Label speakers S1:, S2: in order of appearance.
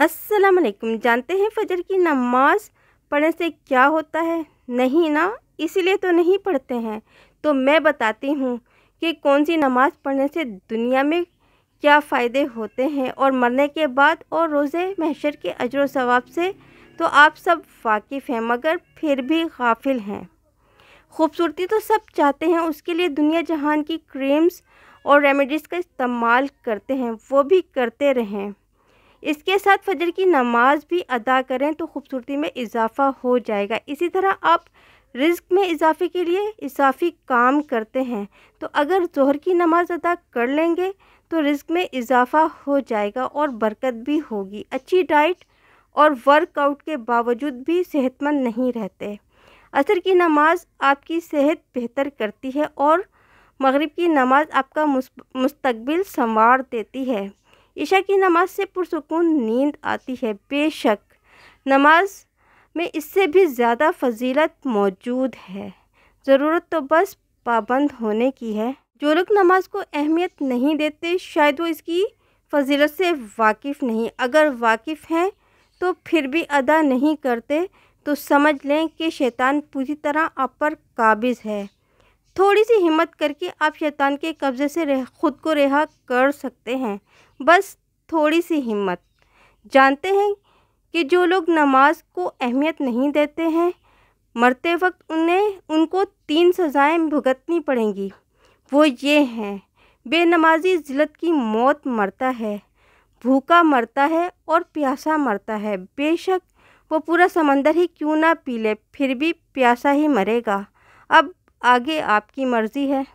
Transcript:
S1: अस्सलाम वालेकुम। जानते हैं फजर की नमाज पढ़ने से क्या होता है? नहीं ना, इसीलिए तो नहीं पढ़ते हैं। तो मैं बताती हूँ कि कौन सी नमाज़ पढ़ने से दुनिया में क्या फ़ायदे होते हैं और मरने के बाद और रोज़े महशर के अजर व सवाब से तो आप सब वाकिफ़ हैं, मगर फिर भी गाफिल हैं। खूबसूरती तो सब चाहते हैं, उसके लिए दुनिया जहान की क्रीम्स और रेमेडीज़ का इस्तेमाल करते हैं, वो भी करते रहें। इसके साथ फजर की नमाज भी अदा करें तो खूबसूरती में इजाफ़ा हो जाएगा। इसी तरह आप रिज़्क में इजाफ़े के लिए इजाफ़ी काम करते हैं, तो अगर ज़ोहर की नमाज अदा कर लेंगे तो रिज़्क में इजाफ़ा हो जाएगा और बरकत भी होगी। अच्छी डाइट और वर्कआउट के बावजूद भी सेहतमंद नहीं रहते। असर की नमाज आपकी सेहत बेहतर करती है और मगरिब की नमाज आपका मुस्तकबिल संवार देती है। ईशा की नमाज से पुरसुकून नींद आती है। बेशक नमाज में इससे भी ज़्यादा फजीलत मौजूद है, ज़रूरत तो बस पाबंद होने की है। जो लोग नमाज को अहमियत नहीं देते शायद वो इसकी फजीलत से वाकिफ़ नहीं, अगर वाकिफ़ हैं तो फिर भी अदा नहीं करते तो समझ लें कि शैतान पूरी तरह आप पर काबिज़ है। थोड़ी सी हिम्मत करके आप शैतान के कब्ज़े से ख़ुद को रिहा कर सकते हैं, बस थोड़ी सी हिम्मत। जानते हैं कि जो लोग नमाज को अहमियत नहीं देते हैं, मरते वक्त उनको 3 सज़ाएं भुगतनी पड़ेंगी। वो ये हैं, बेनमाजी ज़िल्लत की मौत मरता है, भूखा मरता है और प्यासा मरता है। बेशक वो पूरा समंदर ही क्यों ना पी ले, फिर भी प्यासा ही मरेगा। अब आगे आपकी मर्ज़ी है।